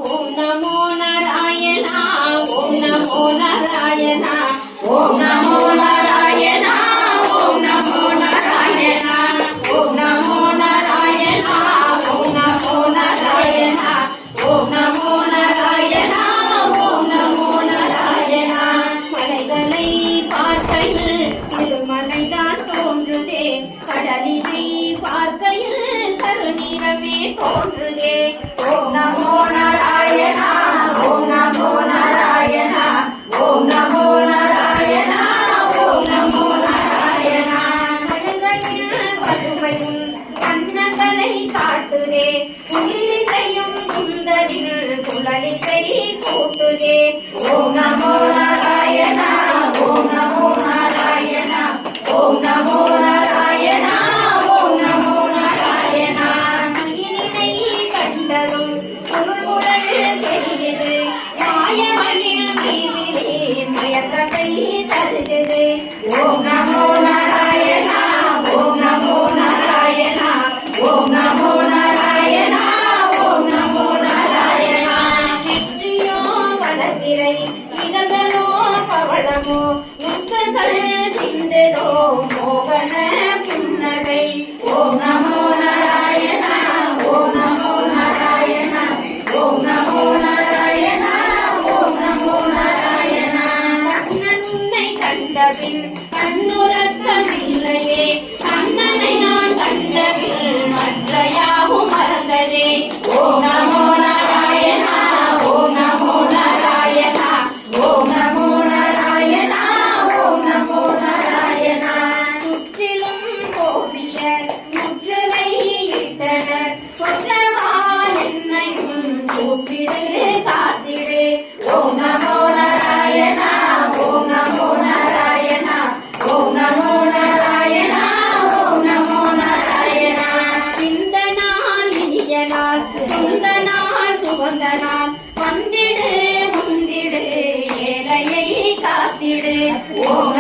ஓம் நமோ நாராயண ஓம் நமோ நாராயண ஓம் நமோ நாராயண ஓம் நமோ நாராயண ஓம் நமோ நாராயண ஓம் நமோ நாராயண ஓம் நமோ நாராயண ஓம் நமோ நாராயண மலைகளை பார்க்கையில் திருமலைதான் தோன்றுதே கடலினை பார்க்கையில் கருநிறமே தோன்றுதே ஓம் நமோ நாராயண ஓம் நமோ நாராயண ஓம் நமோ நாராயண ஓம் நமோ நாராயண மனங்களில் பசுமையும் கண்ணங்களை காட்டுதே குயிலிசையும் சுந்தரில் குழலிசை கூட்டுதே ஓம் நமோ நாராயண ஓம் நமோ நாராயண ஓம் நமோ நாராயண ஓம் நமோ நாராயண மயிலினை கண்டதும் சுருள்முழல் தெரியுது மாயவனில் மீதிலே மயக்கத்தை தருகிறது ஓம் நமோ நாராயண ஓம் நமோ நாராயண ஓம் நமோ நாராயண ஓம் நமோ நாராயண நெற்றியோ வளர்பிறை இதழ்களோ பவளமோ முத்துகள் சிந்ததோ மோகன புன்னகை ஓம் நமோ நாராயண ஓம் நமோ நாராயண ஓம் நமோ நாராயண ஓம் நமோ நாராயண கண்ணன் உன்னை கண்டபின் கண்ணுறக்கமில்லையே கண்ணனை நான் கண்டபின் மற்ற யாவும் மறந்ததே ஓம் நமோ நாராயண ஓம் நமோ நாராயண ஓம் நமோ நாராயண ஓம் நமோ நாராயண சுற்றிலும் கோபியர் முற்றுகை இட்டனர் கொற்றவால் என்னையும் கூப்பிடு காத்திடு ஓம் நமோ நாராயண ஓம் நமோ நாராயண ஓம் நமோ நாராயண ஓம் நமோ நாராயண இந்த நாள் இனிய நாள் சொந்த நாள் சுகந்த நாள் வந்திடு முந்திடு ஏழையை காத்திடு ஓம்